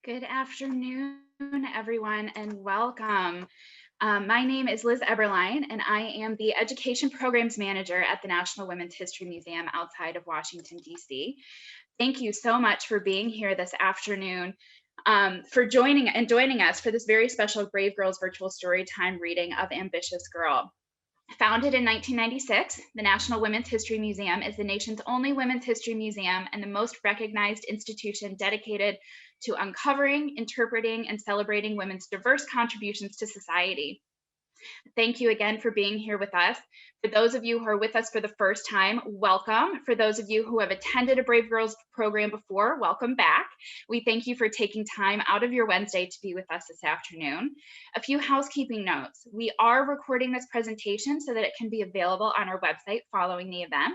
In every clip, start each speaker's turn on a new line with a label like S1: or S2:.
S1: Good afternoon, everyone, and welcome. My name is Liz Eberline, and I am the Education Programs Manager at the National Women's History Museum outside of Washington, D.C. Thank you so much for being here this afternoon, for joining us for this very special Brave Girls Virtual Storytime reading of Ambitious Girl. Founded in 1996, the National Women's History Museum is the nation's only women's history museum and the most recognized institution dedicated to uncovering, interpreting, and celebrating women's diverse contributions to society. Thank you again for being here with us. For those of you who are with us for the first time, welcome. For those of you who have attended a Brave Girls program before, welcome back. We thank you for taking time out of your Wednesday to be with us this afternoon. A few housekeeping notes. We are recording this presentation so that it can be available on our website following the event.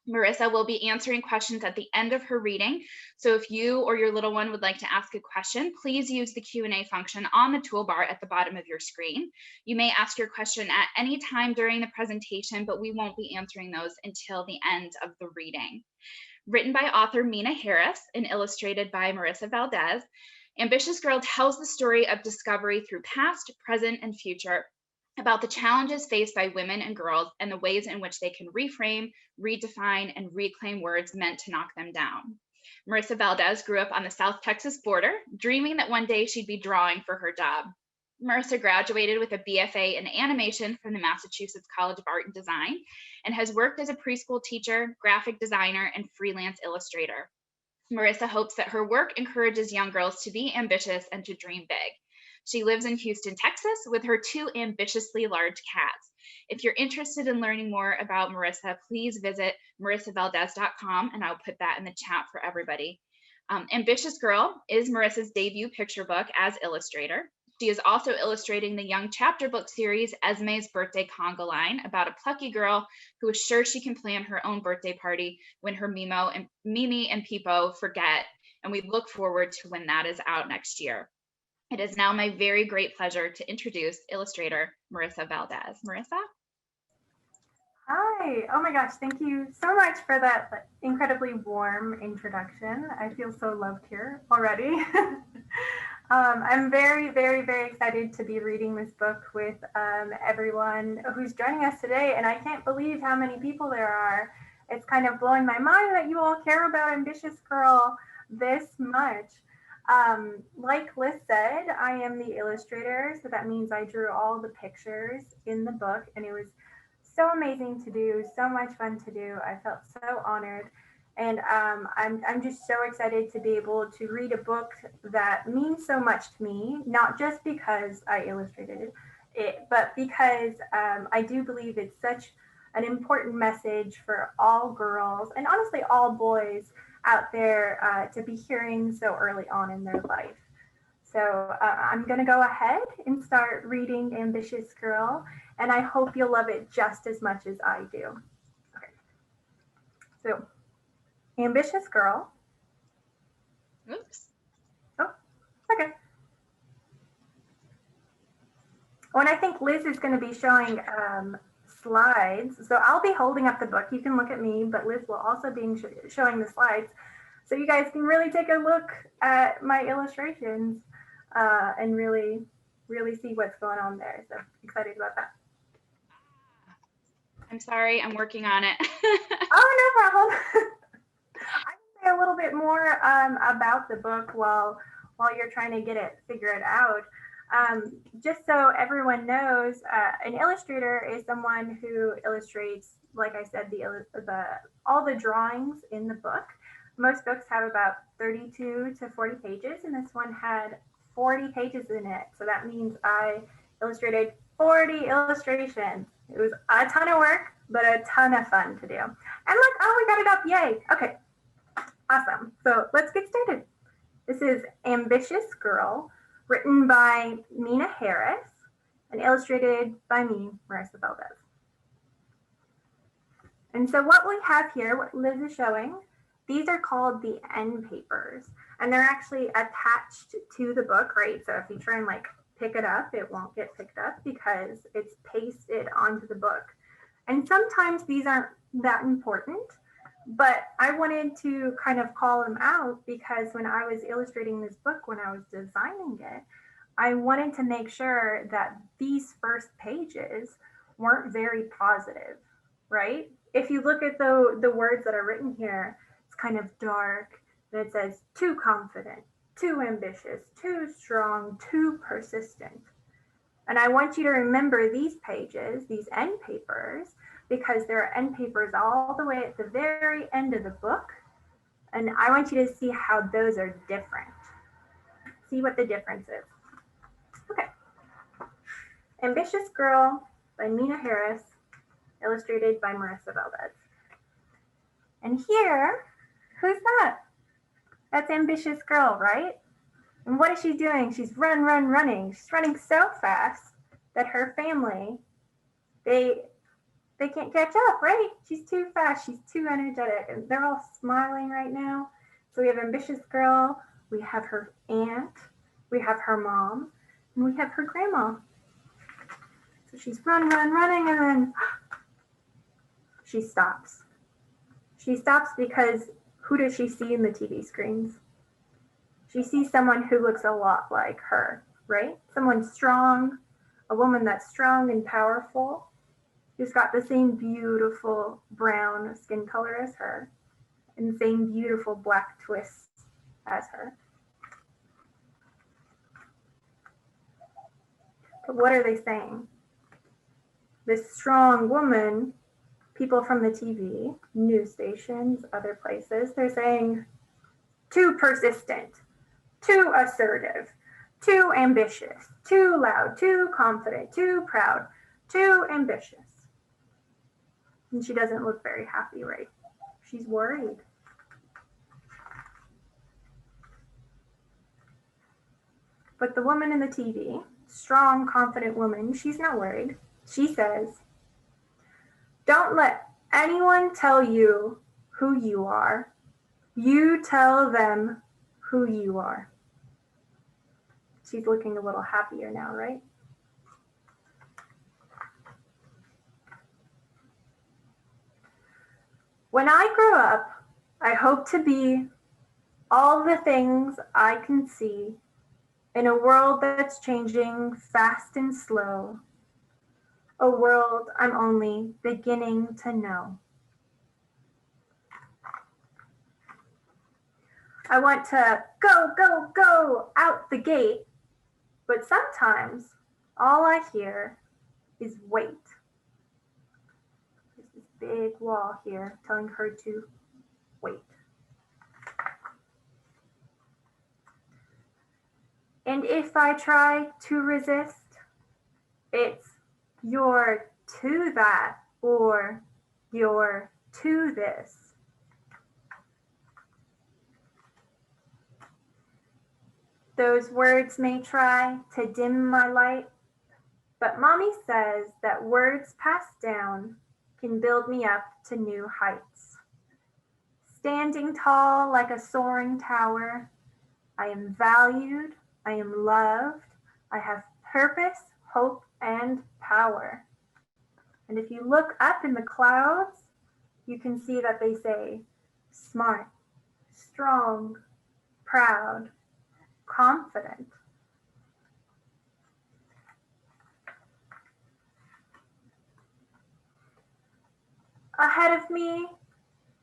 S1: Marissa will be answering questions at the end of her reading. So if you or your little one would like to ask a question, please use the Q&A function on the toolbar at the bottom of your screen. You may ask your question at any time during the presentation, but we won't be answering those until the end of the reading. Written by author Meena Harris and illustrated by Marissa Valdez, Ambitious Girl tells the story of discovery through past, present, and future, about the challenges faced by women and girls and the ways in which they can reframe, redefine, and reclaim words meant to knock them down. Marissa Valdez grew up on the South Texas border, dreaming that one day she'd be drawing for her job. Marissa graduated with a BFA in animation from the Massachusetts College of Art and Design and has worked as a preschool teacher, graphic designer, and freelance illustrator. Marissa hopes that her work encourages young girls to be ambitious and to dream big. She lives in Houston, Texas, with her two ambitiously large cats. If you're interested in learning more about Marissa, please visit marissavaldez.com, and I'll put that in the chat for everybody. Ambitious Girl is Marissa's debut picture book as illustrator. She is also illustrating the young chapter book series, Esme's Birthday Conga Line, about a plucky girl who is sure she can plan her own birthday party when her Mimi and Peepo forget, and we look forward to when that is out next year. It is now my very great pleasure to introduce illustrator Marissa Valdez. Marissa?
S2: Hi. Oh my gosh, thank you so much for that incredibly warm introduction. I feel so loved here already. I'm very, very, very excited to be reading this book with everyone who's joining us today, and I can't believe how many people there are. It's kind of blowing my mind that you all care about Ambitious Girl this much. Like Liz said, I am the illustrator, so that means I drew all the pictures in the book, and it was so amazing to do, so much fun to do. I felt so honored, and I'm just so excited to be able to read a book that means so much to me, not just because I illustrated it, but because I do believe it's such an important message for all girls, and honestly all boys out there to be hearing so early on in their life. So I'm going to go ahead and start reading Ambitious Girl, and I hope you'll love it just as much as I do. Okay. So, Ambitious Girl.
S1: Oops.
S2: Oh, okay. Oh, and I think Liz is going to be showing slides. So I'll be holding up the book. You can look at me, but Liz will also be showing the slides. So you guys can really take a look at my illustrations and really see what's going on there. So excited about that.
S1: I'm sorry, I'm working on it.
S2: Oh, no problem. I can say a little bit more about the book while you're trying to figure it out. Just so everyone knows, an illustrator is someone who illustrates, like I said, all the drawings in the book. Most books have about 32 to 40 pages, and this one had 40 pages in it. So that means I illustrated 40 illustrations. It was a ton of work, but a ton of fun to do. And look, oh, we got it up, yay. Okay, awesome. So let's get started. This is Ambitious Girl, written by Meena Harris and illustrated by me, Marissa Valdez. And so what we have here, what Liz is showing, these are called the Endpapers, and they're actually attached to the book, right? So if you try and pick it up, it won't get picked up because it's pasted onto the book. And sometimes these aren't that important, But I wanted to kind of call them out because when I was illustrating this book, when I was designing it, I wanted to make sure that these first pages weren't very positive, right? If you look at the words that are written here, it's kind of dark, and it says too confident, too ambitious, too strong, too persistent. And I want you to remember these pages, these end papers, because there are end papers all the way at the very end of the book. And I want you to see how those are different. See what the difference is. Okay. Ambitious Girl by Meena Harris, illustrated by Marissa Valdez. And here, who's that? That's Ambitious Girl, right? And what is she doing? She's running. She's running so fast that her family, they can't catch up, right? She's too fast. She's too energetic. And they're all smiling right now. So we have Ambitious Girl. We have her aunt. We have her mom. And we have her grandma. So she's running, and then she stops. She stops because who does she see in the TV screens? She sees someone who looks a lot like her, right? Someone strong, a woman that's strong and powerful, who's got the same beautiful brown skin color as her, and the same beautiful black twists as her. But what are they saying? This strong woman, people from the TV, news stations, other places, they're saying, too persistent, too assertive, too ambitious, too loud, too confident, too proud, too ambitious. And she doesn't look very happy, right? She's worried. But the woman in the TV, strong, confident woman, she's not worried. She says, don't let anyone tell you who you are. You tell them who you are. She's looking a little happier now, right? When I grow up, I hope to be all the things I can see in a world that's changing fast and slow, a world I'm only beginning to know. I want to go out the gate, but sometimes all I hear is wait. There's this big wall here telling her to wait. And if I try to resist, it's you're to that or you're to this. Those words may try to dim my light, but Mommy says that words passed down can build me up to new heights. Standing tall like a soaring tower, I am valued, I am loved, I have purpose, hope, and power. And if you look up in the clouds, you can see that they say smart, strong, proud, confident. Ahead of me,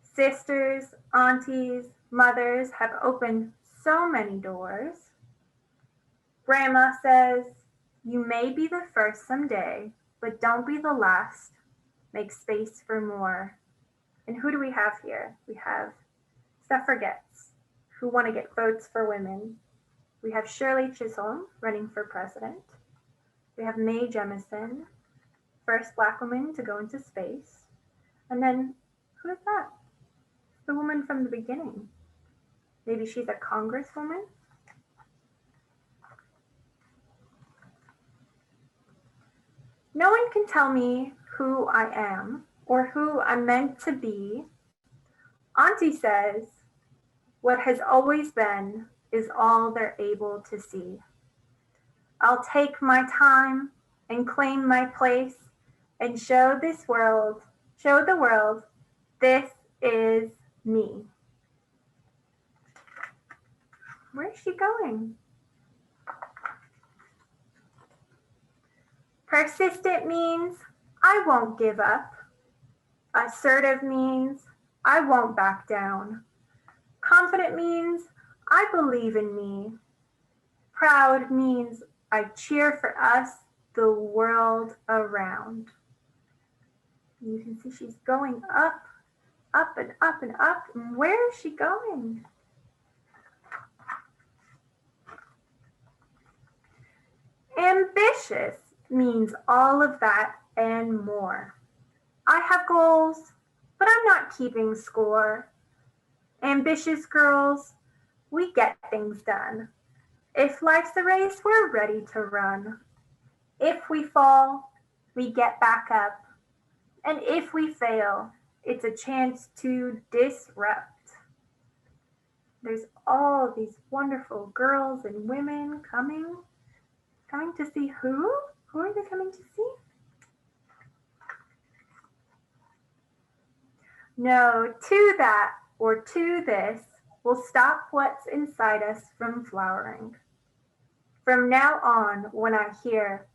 S2: sisters, aunties, mothers have opened so many doors. Grandma says, you may be the first someday, but don't be the last. Make space for more. And who do we have here? We have suffragettes who want to get votes for women. We have Shirley Chisholm running for president. We have Mae Jemison, first Black woman to go into space. And then, who is that? The woman from the beginning. Maybe she's a congresswoman? No one can tell me who I am or who I'm meant to be. Auntie says, what has always been is all they're able to see. I'll take my time and claim my place and show the world, this is me. Where's she going? Persistent means I won't give up. Assertive means I won't back down. Confident means I believe in me. Proud means I cheer for us, the world around. You can see she's going up, up and up and up. And where is she going? Ambitious means all of that and more. I have goals, but I'm not keeping score. Ambitious girls, we get things done. If life's a race, we're ready to run. If we fall, we get back up. And if we fail, it's a chance to disrupt. There's all these wonderful girls and women coming to see who? Who are they coming to see? No, to that or to this will stop what's inside us from flowering. From now on, when I hear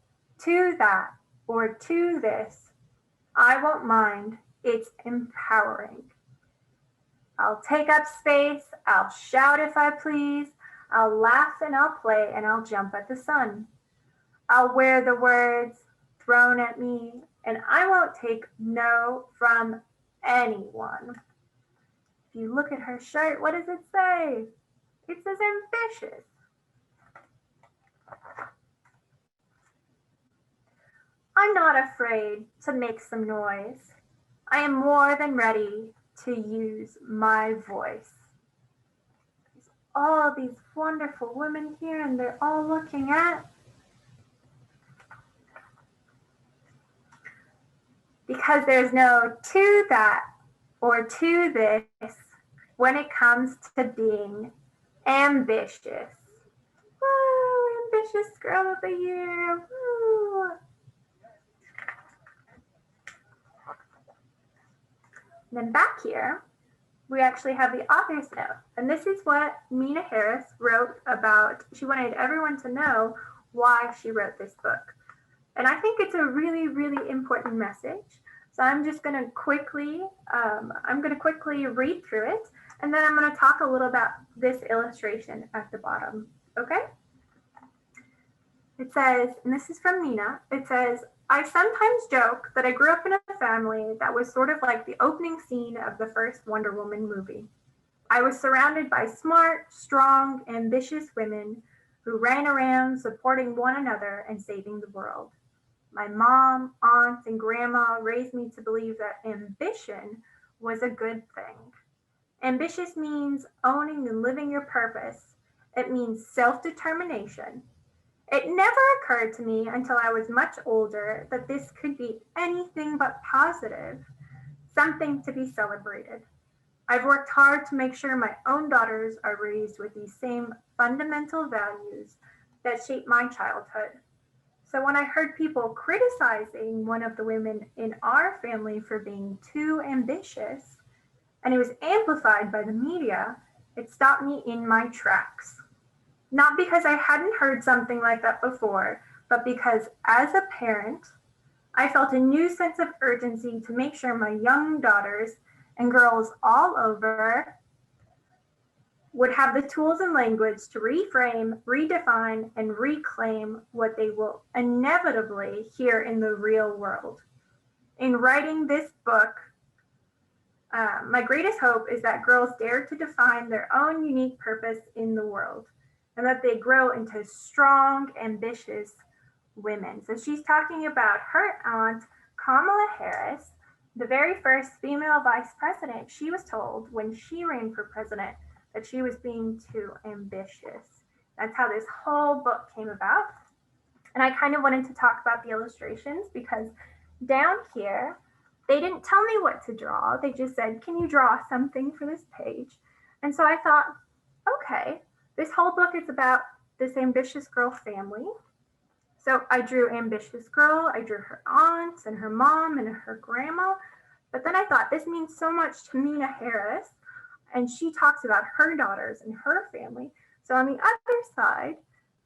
S2: to that or to this, I won't mind, it's empowering. I'll take up space, I'll shout if I please, I'll laugh and I'll play and I'll jump at the sun. I'll wear the words thrown at me and I won't take no from anyone. If you look at her shirt, what does it say? It says ambitious. I'm not afraid to make some noise. I am more than ready to use my voice. There's all these wonderful women here and they're all looking at. Because there's no to that or to this when it comes to being ambitious. Woo, ambitious girl of the year. Woo. Then back here, we actually have the author's note. And this is what Meena Harris wrote about. She wanted everyone to know why she wrote this book. And I think it's a really, really important message. So I'm just going to quickly read through it. And then I'm going to talk a little about this illustration at the bottom. Okay? It says, and this is from Meena, it says, I sometimes joke that I grew up in a family that was sort of like the opening scene of the first Wonder Woman movie. I was surrounded by smart, strong, ambitious women who ran around supporting one another and saving the world. My mom, aunts, and grandma raised me to believe that ambition was a good thing. Ambitious means owning and living your purpose. It means self-determination. It never occurred to me until I was much older that this could be anything but positive, something to be celebrated. I've worked hard to make sure my own daughters are raised with these same fundamental values that shaped my childhood. So when I heard people criticizing one of the women in our family for being too ambitious, and it was amplified by the media, it stopped me in my tracks. Not because I hadn't heard something like that before, but because as a parent, I felt a new sense of urgency to make sure my young daughters and girls all over would have the tools and language to reframe, redefine, and reclaim what they will inevitably hear in the real world. In writing this book, my greatest hope is that girls dare to define their own unique purpose in the world and that they grow into strong, ambitious women. So she's talking about her aunt, Kamala Harris, the very first female vice president. She was told when she ran for president that she was being too ambitious. That's how this whole book came about. And I kind of wanted to talk about the illustrations because down here, they didn't tell me what to draw. They just said, can you draw something for this page? And so I thought, okay, this whole book is about this ambitious girl family. So I drew ambitious girl, I drew her aunts and her mom and her grandma. But then I thought, this means so much to Meena Harris, and she talks about her daughters and her family. So on the other side,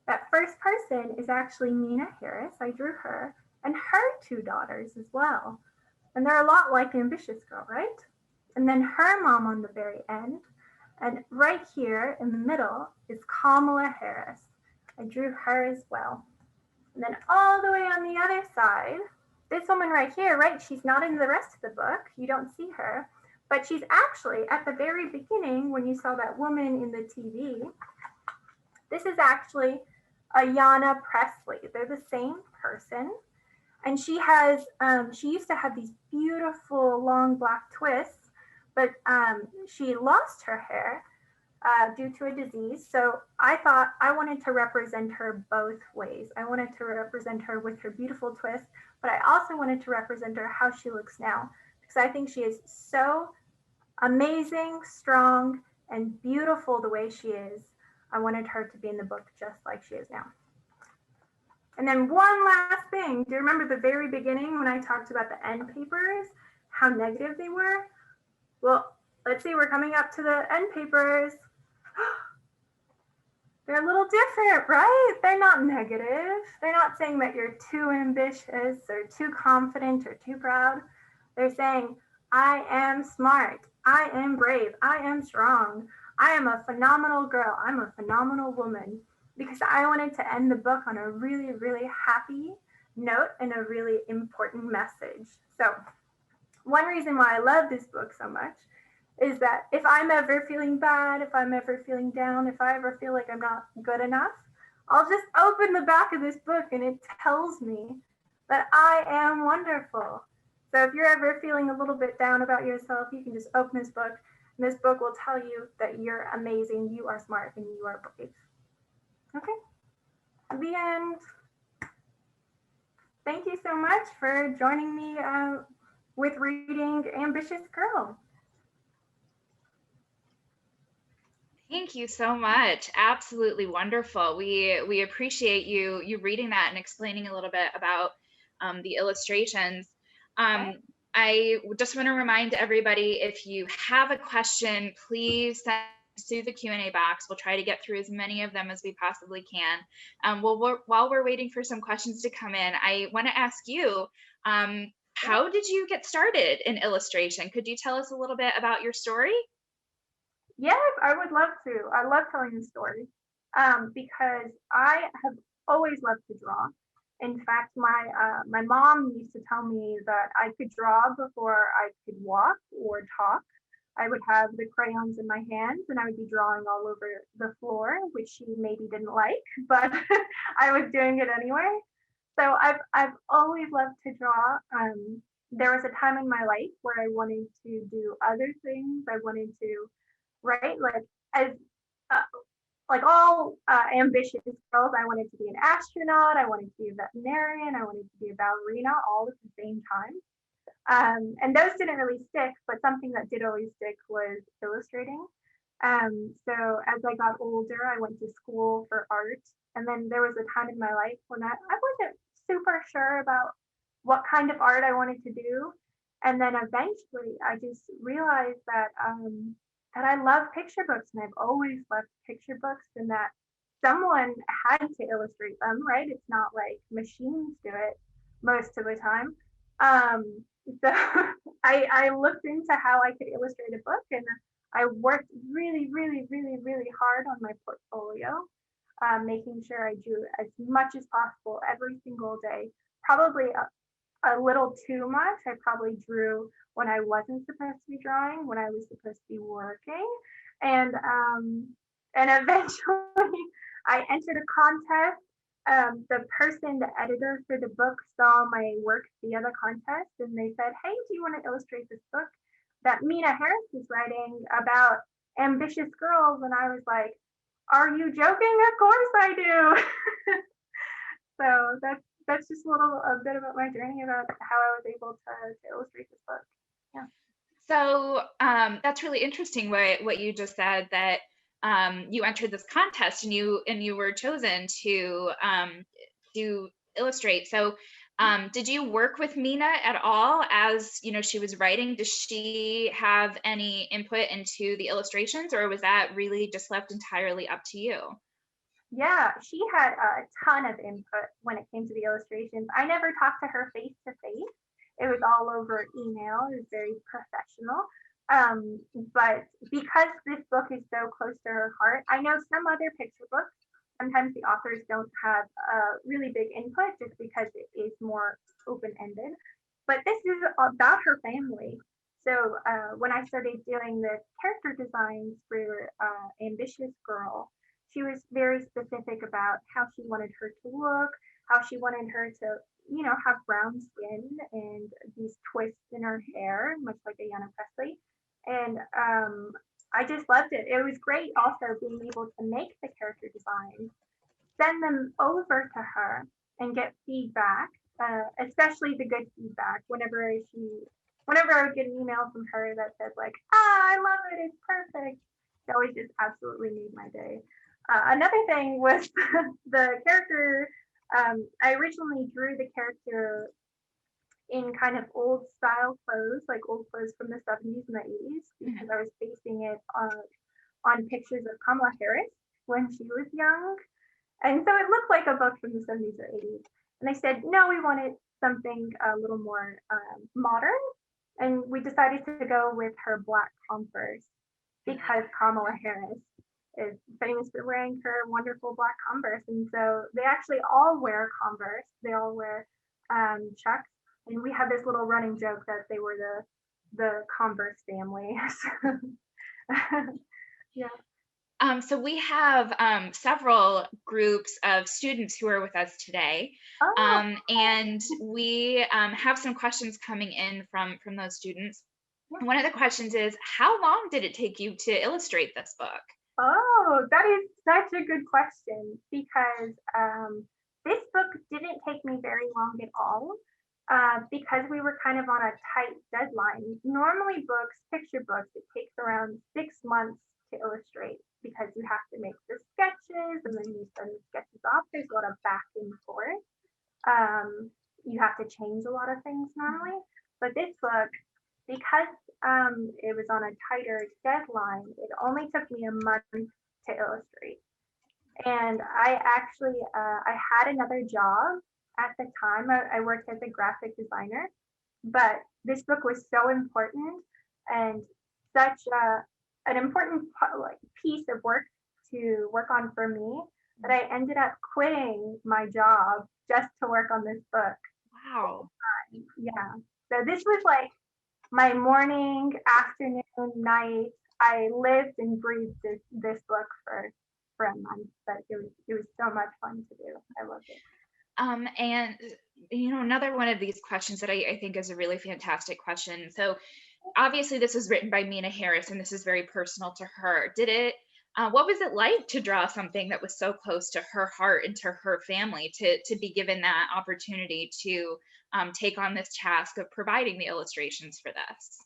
S2: that first person is actually Meena Harris. I drew her and her two daughters as well. And they're a lot like Ambitious Girl, right? And then her mom on the very end. And right here in the middle is Kamala Harris. I drew her as well. And then all the way on the other side, this woman right here, right? She's not in the rest of the book. You don't see her, but she's actually at the very beginning when you saw that woman in the TV. This is actually Ayanna Presley. They're the same person. And she used to have these beautiful long black twists, but she lost her hair due to a disease. So I thought I wanted to represent her both ways. I wanted to represent her with her beautiful twist, but I also wanted to represent her how she looks now, because I think she is so amazing, strong, and beautiful the way she is. I wanted her to be in the book just like she is now. And then one last thing, do you remember the very beginning when I talked about the Endpapers, how negative they were? Well, let's see, we're coming up to the Endpapers. They're a little different, right? They're not negative. They're not saying that you're too ambitious or too confident or too proud. They're saying, I am smart. I am brave. I am strong. I am a phenomenal girl. I'm a phenomenal woman. Because I wanted to end the book on a really, really happy note and a really important message. So one reason why I love this book so much is that if I'm ever feeling bad, if I'm ever feeling down, if I ever feel like I'm not good enough, I'll just open the back of this book and it tells me that I am wonderful. So if you're ever feeling a little bit down about yourself, you can just open this book, and this book will tell you that you're amazing, you are smart, and you are brave. Okay, the end. Thank you so much for joining me with reading Ambitious Girl.
S1: Thank you so much. Absolutely wonderful. We appreciate you reading that and explaining a little bit about the illustrations. I just want to remind everybody, if you have a question, please send through the Q&A box. We'll try to get through as many of them as we possibly can. While we're waiting for some questions to come in, I want to ask you, how did you get started in illustration? Could you tell us a little bit about your story?
S2: Yes, I would love to. I love telling the story because I have always loved to draw. In fact, my mom used to tell me that I could draw before I could walk or talk. I would have the crayons in my hands and I would be drawing all over the floor, which she maybe didn't like, but I was doing it anyway. So I've always loved to draw. There was a time in my life where I wanted to do other things. I wanted to write like all ambitious girls. I wanted to be an astronaut. I wanted to be a veterinarian. I wanted to be a ballerina, all at the same time. And those didn't really stick, but something that did always stick was illustrating. So as I got older, I went to school for art. And then there was a time in my life when I wasn't super sure about what kind of art I wanted to do. And then eventually I just realized that I love picture books, and I've always loved picture books, and that someone had to illustrate them, right? It's not like machines do it most of the time. So I looked into how I could illustrate a book, and I worked really, really, really, really hard on my portfolio, making sure I drew as much as possible every single day. Probably a little too much. I probably drew when I wasn't supposed to be drawing, when I was supposed to be working. And eventually I entered a contest. The editor for the book saw my work via the contest, and they said, hey, do you want to illustrate this book that Meena Harris is writing about ambitious girls? And I was like, are you joking? Of course I do. So that's just a bit about my journey about how I was able to illustrate this book. Yeah.
S1: So that's really interesting what you just said, that you entered this contest and you were chosen to illustrate. So Did you work with Meena at all as she was writing? Does she have any input into the illustrations, or was that really just left entirely up to you?
S2: Yeah, she had a ton of input when it came to the illustrations. I never talked to her face to face. It was all over email. It was very professional. But because this book is so close to her heart, I know some other picture books, sometimes the authors don't have a really big input just because it is more open-ended. But this is about her family. So when I started doing the character designs for Ambitious Girl, she was very specific about how she wanted her to look, how she wanted her to, have brown skin and these twists in her hair, much like Ayanna Presley. And I just loved it. It was great also being able to make the character designs, send them over to her, and get feedback, especially the good feedback. Whenever I would get an email from her that said like, I love it, it's perfect. It always just absolutely made my day. Another thing was the character. I originally drew the character in kind of old style clothes, like old clothes from the 70s and the 80s, because I was basing it on pictures of Kamala Harris when she was young. And so it looked like a book from the 70s or 80s. And they said, no, we wanted something a little more modern. And we decided to go with her black Converse because Kamala Harris is famous for wearing her wonderful black Converse. And so they actually all wear Converse. They all wear Chucks. And we had this little running joke that they were the Converse family. Yeah.
S1: So we have several groups of students who are with us today, and we have some questions coming in from those students. One of the questions is, how long did it take you to illustrate this book?
S2: Oh, that is such a good question, because this book didn't take me very long at all, because we were kind of on a tight deadline. Normally picture books, it takes around 6 months to illustrate because you have to make the sketches and then you send the sketches off. There's a lot of back and forth. You have to change a lot of things normally. But this book, because it was on a tighter deadline, it only took me a month to illustrate. And I actually, I had another job at the time. I worked as a graphic designer, but this book was so important and such an important piece of work to work on for me that I ended up quitting my job just to work on this book.
S1: Wow.
S2: Yeah. So this was like my morning, afternoon, night. I lived and breathed this book for a month, but it was so much fun to do. I loved it.
S1: And another one of these questions that I think is a really fantastic question. So obviously this was written by Meena Harris, and this is very personal to her. What was it like to draw something that was so close to her heart and to her family, to be given that opportunity to take on this task of providing the illustrations for this?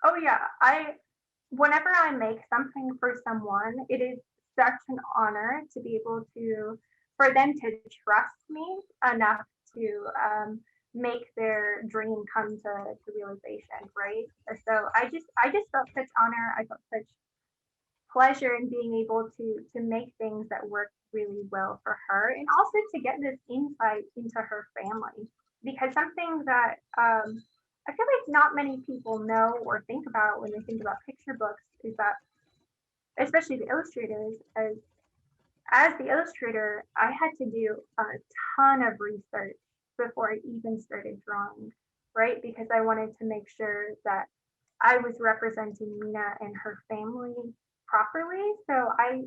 S2: Oh yeah, whenever I make something for someone, it is such an honor to be able for them to trust me enough to make their dream come to realization, right? So I just felt such honor. I felt such pleasure in being able to make things that work really well for her, and also to get this insight into her family, because something that I feel like not many people know or think about when they think about picture books is that, especially the illustrators, as the illustrator, I had to do a ton of research before I even started drawing, right? Because I wanted to make sure that I was representing Meena and her family properly. So I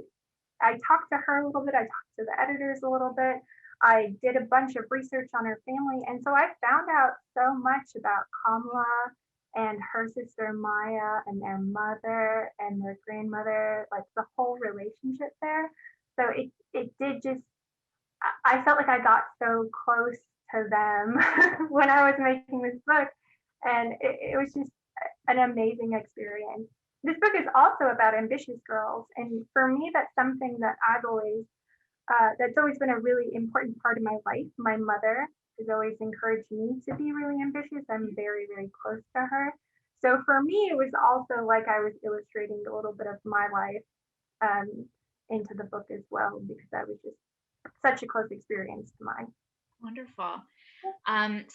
S2: talked to her a little bit, I talked to the editors a little bit, I did a bunch of research on her family, and so I found out so much about Kamala and her sister Maya and their mother and their grandmother, like the whole relationship there. So it did just, I felt like I got so close to them when I was making this book, and it was just an amazing experience. This book is also about ambitious girls, and for me, that's something that that's always been a really important part of my life. My mother has always encouraged me to be really ambitious. I'm very, very close to her. So for me, it was also like I was illustrating a little bit of my life um, into the book as well, because that was just such a close experience to mine.
S1: Wonderful.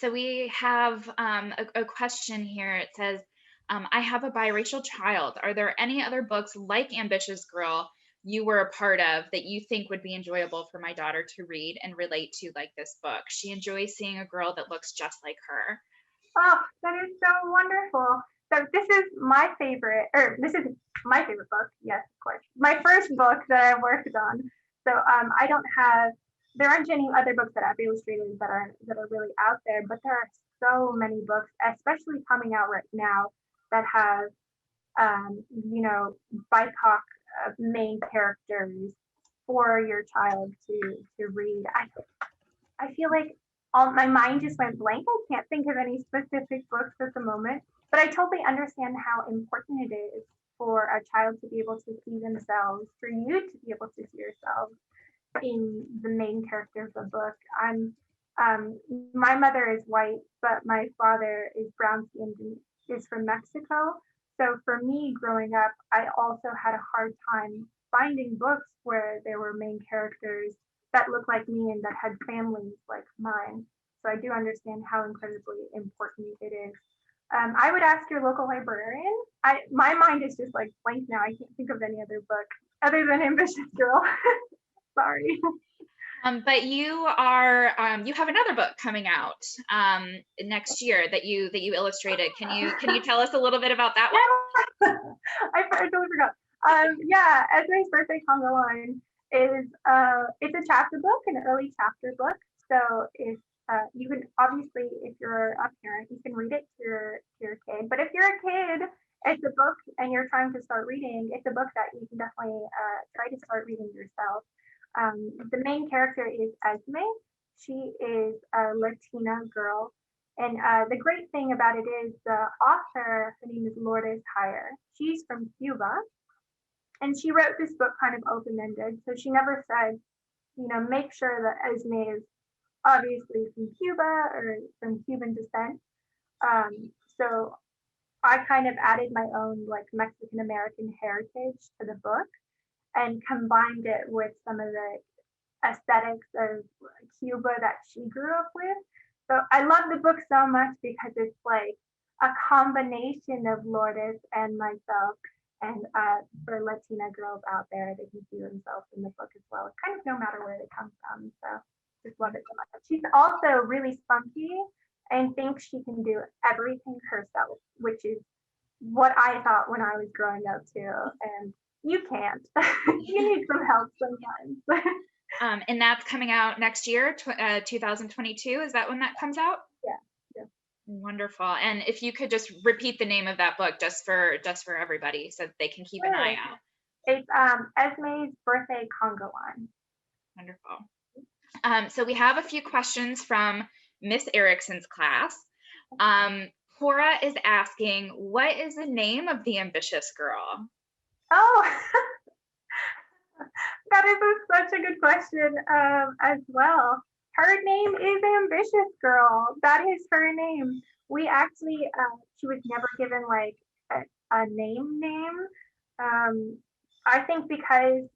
S1: So we have a question here. It says, I have a biracial child. Are there any other books like Ambitious Girl you were a part of that you think would be enjoyable for my daughter to read and relate to, like this book? She enjoys seeing a girl that looks just like her.
S2: Oh, that is so wonderful. So this is my favorite, or this is my favorite book. Yes, of course. My first book that I worked on. So I don't have, there aren't any other books that I've illustrated that are really out there, but there are so many books, especially coming out right now, that have you know, BIPOC main characters for your child to read. I feel like all my mind just went blank. I can't think of any specific books at the moment, but I totally understand how important it is for a child to be able to see themselves, for you to be able to see yourself in the main character of the book. My mother is white, but my father is brown skinned and is from Mexico. So for me growing up, I also had a hard time finding books where there were main characters that looked like me and that had families like mine. So I do understand how incredibly important it is. I would ask your local librarian. My mind is just like blank now. I can't think of any other book other than Ambitious Girl. Sorry.
S1: But you are you have another book coming out next year that you illustrated. Can you tell us a little bit about that one?
S2: I totally forgot. Yeah, Esme's birthday Conga line is it's a chapter book, an early chapter book. So if you can obviously, if you're a parent, you can read it to your kid. But if you're a kid, it's a book and you're trying to start reading. It's a book that you can definitely try to start reading yourself. The main character is Esme. She is a Latina girl. And the great thing about it is the author, her name is Lourdes Hire. She's from Cuba. And she wrote this book kind of open-ended. So she never said, you know, make sure that Esme is obviously from Cuba or from Cuban descent. So I kind of added my own like Mexican American heritage to the book and combined it with some of the aesthetics of Cuba that she grew up with. So I love the book so much because it's like a combination of Lourdes and myself. And for Latina girls out there, they can see themselves in the book as well, kind of no matter where they come from. So just love it so much. She's also really spunky and thinks she can do everything herself, which is what I thought when I was growing up too. And you can't. You need some help sometimes.
S1: And that's coming out next year, 2022. Is that when that comes out?
S2: Yeah.
S1: Wonderful. And if you could just repeat the name of that book just for everybody so that they can keep an eye out.
S2: It's Esme's birthday Conga line.
S1: Wonderful. So we have a few questions from Miss Erickson's class. Cora is asking, what is the name of the ambitious girl?
S2: Oh, that is such a good question as well. Her name is Ambitious Girl. That is her name. We actually, she was never given like a name. I think because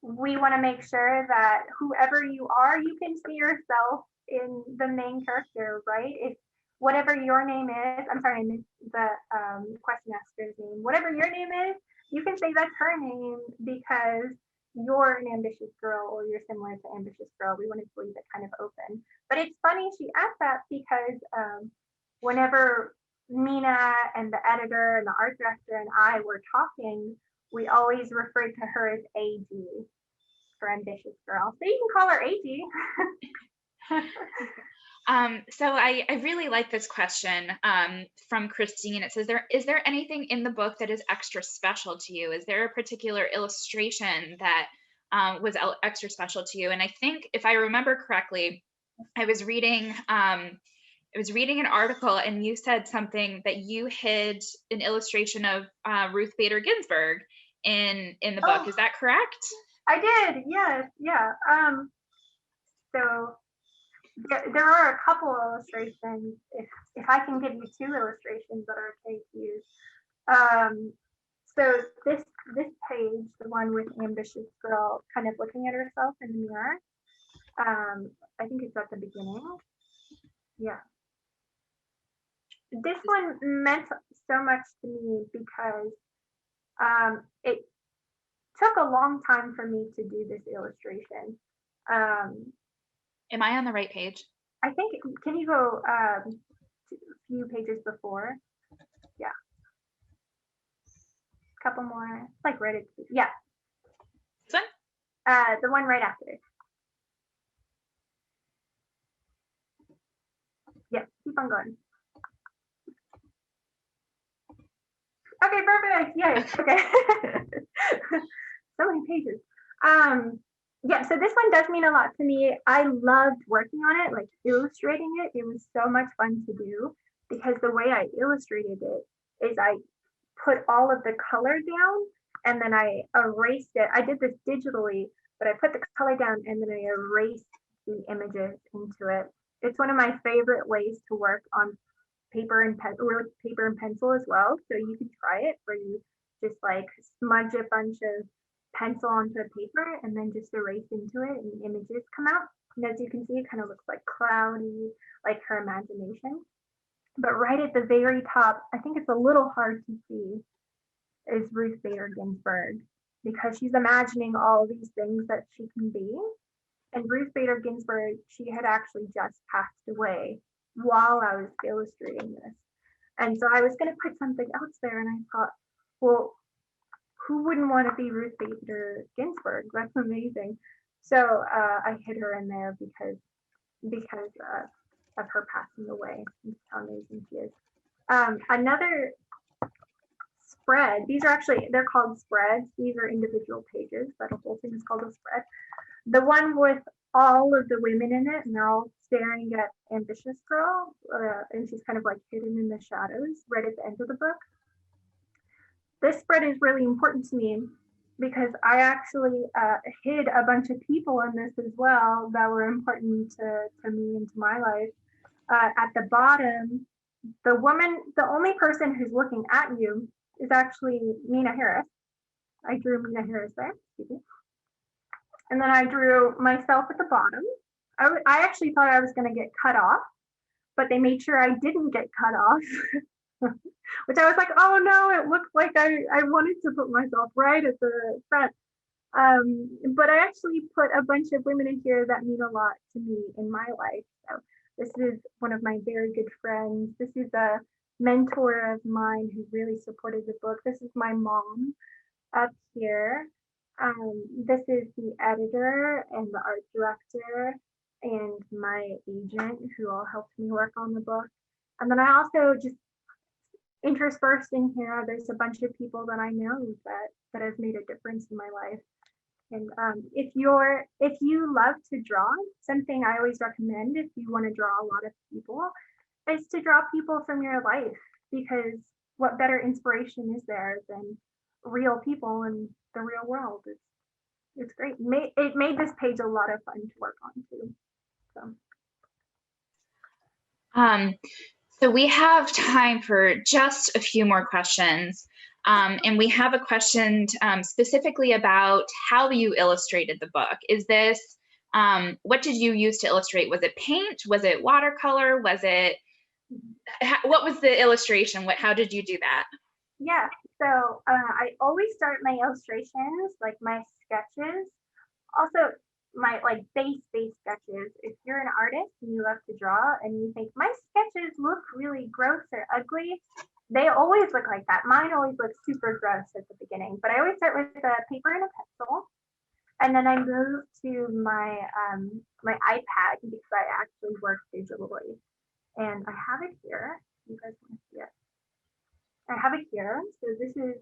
S2: we want to make sure that whoever you are, you can see yourself in the main character, right? If whatever your name is, I'm sorry, I missed the question asker's name. Whatever your name is, you can say that's her name because you're an ambitious girl or you're similar to ambitious girl. We wanted to leave it kind of open. But it's funny she asked that because whenever Meena and the editor and the art director and I were talking, we always referred to her as AG for ambitious girl. So you can call her AG.
S1: So I really like this question from Christine. It says, is there anything in the book that is extra special to you? Is there a particular illustration that was extra special to you? And I think if I remember correctly, I was reading an article and you said something that you hid an illustration of Ruth Bader Ginsburg in the book. Is that correct?
S2: I did, yes, yeah. So there are a couple illustrations. If I can give you 2 illustrations that are okay to use. So this page, the one with ambitious girl kind of looking at herself in the mirror. I think it's at the beginning. Yeah. This one meant so much to me because it took a long time for me to do this illustration.
S1: Am I on the right page?
S2: I think, can you go a few pages before? Yeah. A couple more, like right at, yeah.
S1: This one?
S2: The one right after. Yeah, keep on going. Okay, perfect. Yay. Okay. So many pages. Yeah, so this one does mean a lot to me. I loved working on it, like illustrating it. It was so much fun to do because the way I illustrated it is I put all of the color down and then I erased it. I did this digitally, but I put the color down and then I erased the images into it. It's one of my favorite ways to work on paper and pencil as well. So you can try it where you just like smudge a bunch of pencil onto a paper and then just erase into it and the images come out. And as you can see, it kind of looks like cloudy, like her imagination. But right at the very top, I think it's a little hard to see, is Ruth Bader Ginsburg, because she's imagining all these things that she can be. And Ruth Bader Ginsburg, she had actually just passed away while I was illustrating this. And so I was going to put something else there, and I thought, well, who wouldn't want to be Ruth Bader Ginsburg? That's amazing. So I hid her in there because of her passing away. That's how amazing she is. Another spread, these are actually, they're called spreads. These are individual pages, but a whole thing is called a spread. The one with all of the women in it, and they're all staring at Ambitious Girl, and she's kind of like hidden in the shadows right at the end of the book. This spread is really important to me because I actually hid a bunch of people in this as well that were important to me and to my life. At the bottom, the woman, the only person who's looking at you is actually Meena Harris. I drew Meena Harris there. And then I drew myself at the bottom. I actually thought I was going to get cut off, but they made sure I didn't get cut off, which I was like, oh no, it looks like I wanted to put myself right at the front. But I actually put a bunch of women in here that mean a lot to me in my life. So this is one of my very good friends. This is a mentor of mine who really supported the book. This is my mom up here. This is the editor and the art director and my agent who all helped me work on the book. And then I also just interspersed in here, there's a bunch of people that I know that have made a difference in my life. And if you love to draw, something I always recommend if you want to draw a lot of people is to draw people from your life, because what better inspiration is there than real people in the real world? It's great. It made this page a lot of fun to work on too.
S1: So we have time for just a few more questions. And we have a question specifically about how you illustrated the book. Is this, what did you use to illustrate? Was it paint? Was it watercolor? Was it, what was the illustration? How did you do that?
S2: Yeah, so I always start my illustrations, like my sketches, also my like base sketches. If you're an artist and you love to draw and you think my sketches look really gross or ugly, they always look like that. Mine always look super gross at the beginning, but I always start with a paper and a pencil. And then I move to my my iPad because I actually work digitally. And I have it here. You guys want to see it? I have it here. So this is,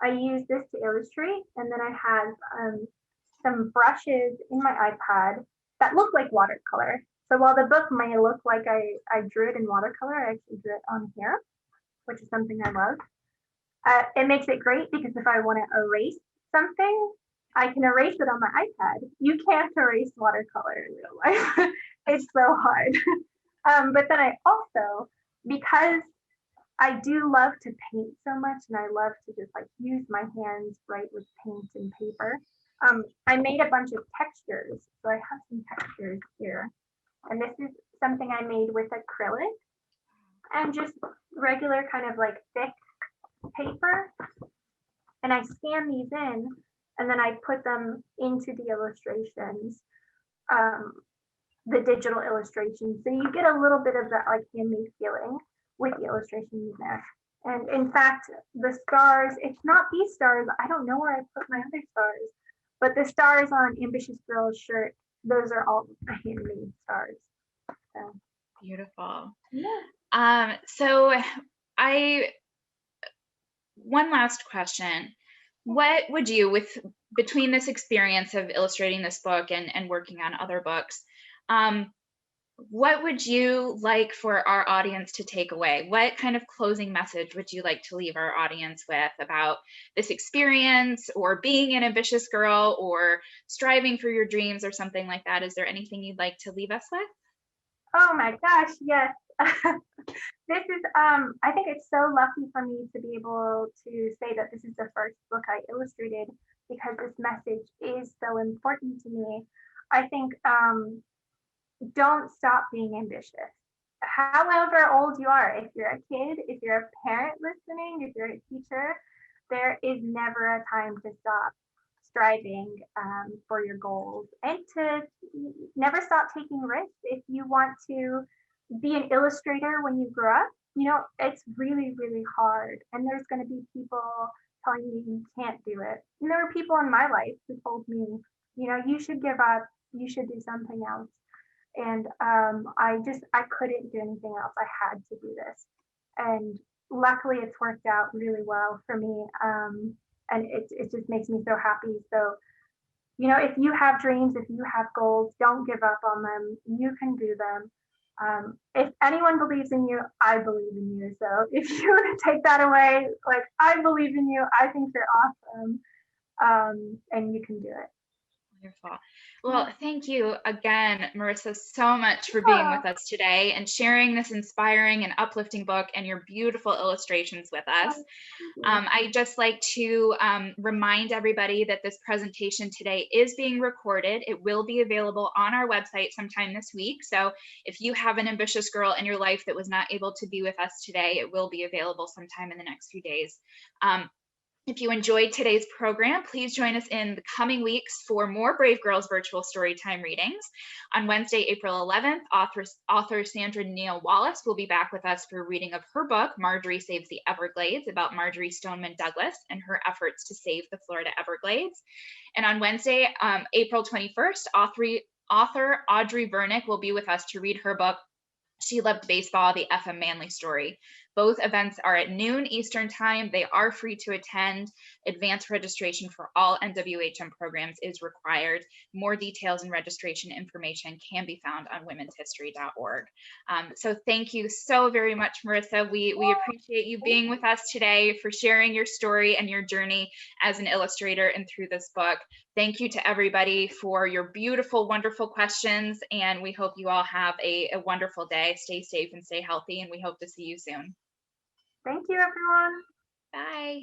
S2: I use this to illustrate. And then I have some brushes in my iPad that look like watercolor. So while the book might look like I drew it in watercolor, I actually drew it on here, which is something I love. It makes it great because if I want to erase something, I can erase it on my iPad. You can't erase watercolor in real life. It's so hard. But then I also, because I do love to paint so much and I love to just like use my hands right with paint and paper. I made a bunch of textures. So I have some textures here. And this is something I made with acrylic and just regular kind of like thick paper. And I scan these in and then I put them into the illustrations, um, the digital illustrations. So you get a little bit of that like handmade feeling with the illustrations in there. And in fact, the stars, it's not these stars. I don't know where I put my other stars, but the stars on Ambitious Girl's shirt, those are all handmade stars. So.
S1: Beautiful.
S2: Yeah.
S1: So one last question. What would you, between this experience of illustrating this book and working on other books, what would you like for our audience to take away? What kind of closing message would you like to leave our audience with about this experience, or being an ambitious girl, or striving for your dreams, or something like that? Is there anything you'd like to leave us with?
S2: Oh my gosh, yes. This is, I think it's so lucky for me to be able to say that this is the first book I illustrated, because this message is so important to me. I think, don't stop being ambitious. However old you are, if you're a kid, if you're a parent listening, if you're a teacher, there is never a time to stop striving for your goals, and to never stop taking risks. If you want to be an illustrator when you grow up, it's really, really hard. And there's going to be people telling you can't do it. And there were people in my life who told me, you should give up, you should do something else. And I couldn't do anything else. I had to do this. And luckily it's worked out really well for me. And it just makes me so happy. So, if you have dreams, if you have goals, don't give up on them. You can do them. If anyone believes in you, I believe in you. So if you want to take that away, like, I believe in you, I think you're awesome. And you can do it.
S1: Wonderful. Well, thank you again, Marissa, so much for being with us today and sharing this inspiring and uplifting book and your beautiful illustrations with us. I'd just like to remind everybody that this presentation today is being recorded. It will be available on our website sometime this week. So if you have an ambitious girl in your life that was not able to be with us today, it will be available sometime in the next few days. If you enjoyed today's program, please join us in the coming weeks for more Brave Girls Virtual Storytime readings. On Wednesday, April 11th, author Sandra Neal Wallace will be back with us for a reading of her book, Marjorie Saves the Everglades, about Marjorie Stoneman Douglas and her efforts to save the Florida Everglades. And on Wednesday, April 21st, author Audrey Vernick will be with us to read her book, She Loved Baseball, the FM Manly Story. Both events are at noon Eastern Time. They are free to attend. Advanced registration for all NWHM programs is required. More details and registration information can be found on womenshistory.org. So thank you so very much, Marissa. We appreciate you being with us today, for sharing your story and your journey as an illustrator and through this book. Thank you to everybody for your beautiful, wonderful questions. And we hope you all have a wonderful day. Stay safe and stay healthy. And we hope to see you soon.
S2: Thank you, everyone.
S1: Bye.